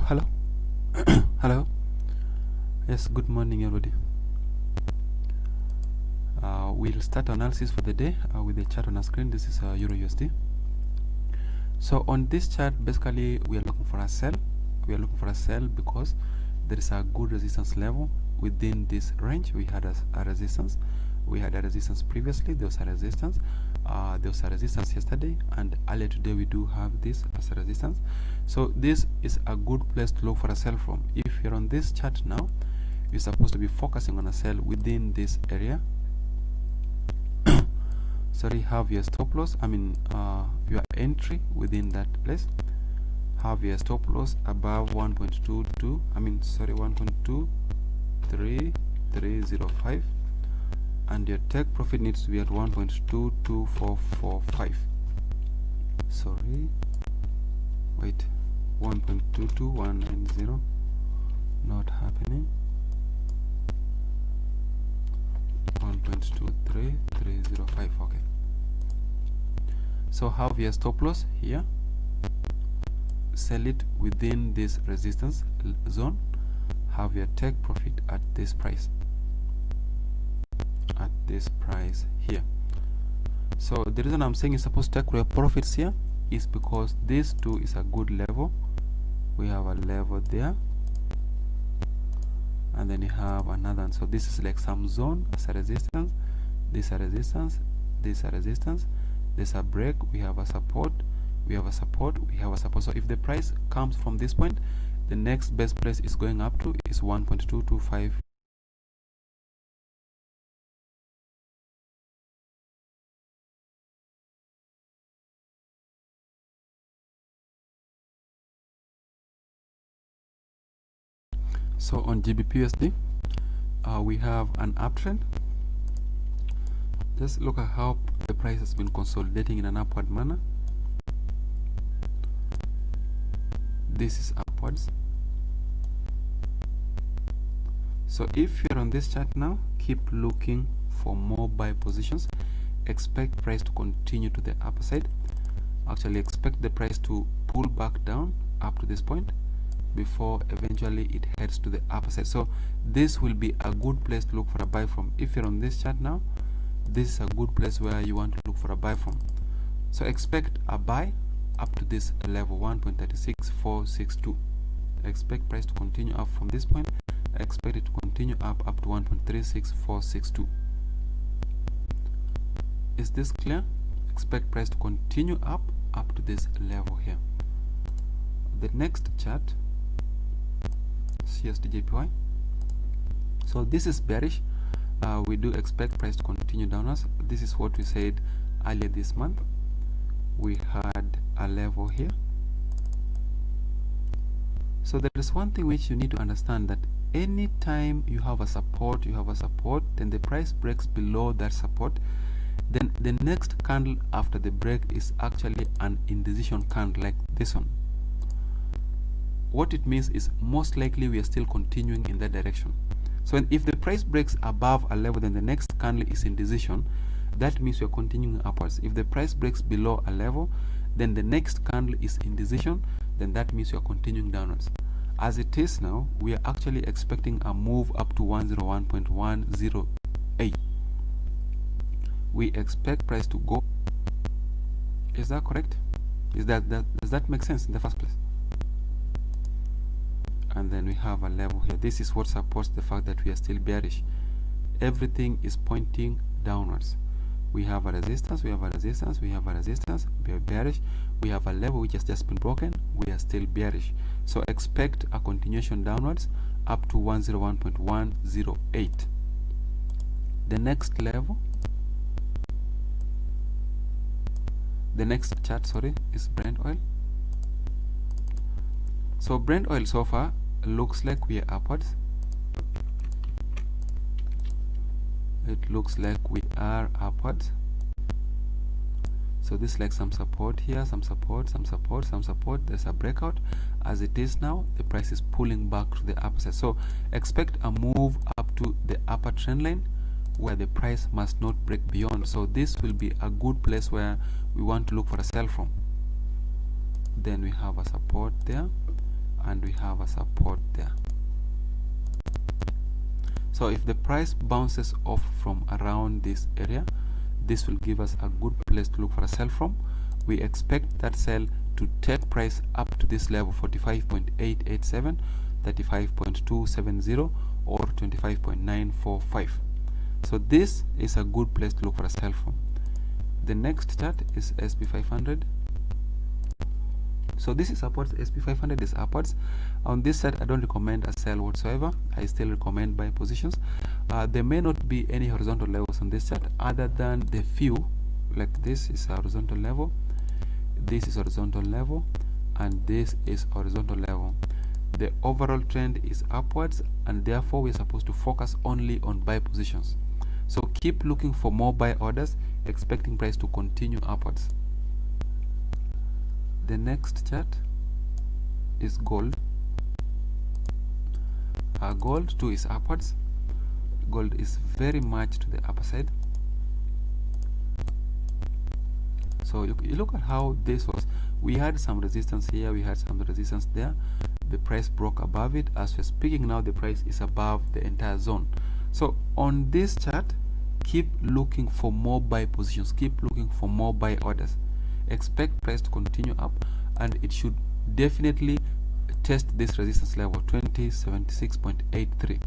Hello. Hello. Yes, good morning, everybody. We'll start analysis for the day with the chart on our screen. This is Euro USD. So on this chart, basically, we are looking for a sell. We are looking for a sell because there is a good resistance level within this range. We had a resistance. We had a resistance previously. There was a resistance. There was a resistance yesterday, and earlier today we do have this as a resistance. So this is a good place to look for a sell from. If you're on this chart now, you're supposed to be focusing on a sell within this area. Sorry, have your stop loss, your entry within that place. Have your stop loss above 1.23305, and your take profit needs to be at 1.22445. Sorry, wait, 1.22190, not happening. 1.23305. okay, so have your stop loss here, sell it within this resistance zone, have your take profit at this price, here. So the reason I'm saying you're supposed to take your profits here is because this too is a good level. We have a level there, and then you have another one. So this is like some zone as a resistance, this a resistance, this a resistance, this a break, we have a support, we have a support, we have a support. So if the price comes from this point, the next best place is going up to is 1.225. So on GBP-USD, we have an uptrend. Just look at how the price has been consolidating in an upward manner. This is upwards. So if you're on this chart now, keep looking for more buy positions. Expect price to continue to the upper side. Actually expect the price to pull back down up to this point before eventually it heads to the upper side. So this will be a good place to look for a buy from. If you're on this chart now, this is a good place where you want to look for a buy from. So expect a buy up to this level, 1.36462. Expect price to continue up from this point. Expect it to continue up to 1.36462. Is this clear? Expect price to continue up to this level here. The next chart, CSDJPY. So this is bearish. We do expect price to continue downwards. This is what we said earlier this month. We had a level here. So there is one thing which you need to understand, that anytime you have a support, then the price breaks below that support, then the next candle after the break is actually an indecision candle like this one. What it means is most likely we are still continuing in that direction. So if the price breaks above a level, then the next candle is indecision. That means we are continuing upwards. If the price breaks below a level, then the next candle is indecision. Then that means we are continuing downwards. As it is now, we are actually expecting a move up to 101.108. We expect price to go. Is that correct? Does that make sense in the first place? And then we have a level here. This is what supports the fact that we are still bearish. Everything is pointing downwards. We have a resistance, we have a resistance, we have a resistance, we are bearish. We have a level which has just been broken, we are still bearish. So expect a continuation downwards up to 101.108. The next level, the next chart, is Brent oil. So Brent oil so far looks like we are upwards. It looks like we are upwards. So this is like some support here, some support, some support, some support. There's a breakout. As it is now, the price is pulling back to the upper side. So expect a move up to the upper trend line where the price must not break beyond. So this will be a good place where we want to look for a sell from. Then we have a support there. and we have a support there. So if the price bounces off from around this area, this will give us a good place to look for a sell from. We expect that sell to take price up to this level, 45.887, 35.270, or 25.945. So this is a good place to look for a sell from. The next chart is SP500. So this is upwards, SP500 is upwards. On this side, I don't recommend a sell whatsoever. I still recommend buy positions. There may not be any horizontal levels on this chart other than the few, like this is a horizontal level, this is horizontal level, and this is horizontal level. The overall trend is upwards, and therefore we're supposed to focus only on buy positions. So keep looking for more buy orders, expecting price to continue upwards. The next chart is gold. Gold too is upwards. Gold is very much to the upper side. So you look at how this was. We had some resistance here, we had some resistance there. The price broke above it. As we're speaking now, the price is above the entire zone. So on this chart, keep looking for more buy positions, keep looking for more buy orders. Expect price to continue up, and it should definitely test this resistance level, 2076.83.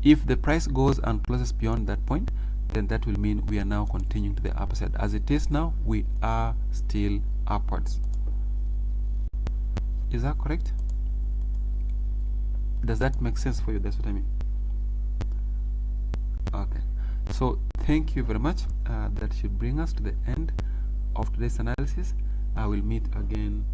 If the price goes and closes beyond that point, then that will mean we are now continuing to the upper side. As it is now, we are still upwards. Is that correct? Does that make sense for you? That's what I mean. Okay, so thank you very much. That should bring us to the end of today's analysis. I will meet again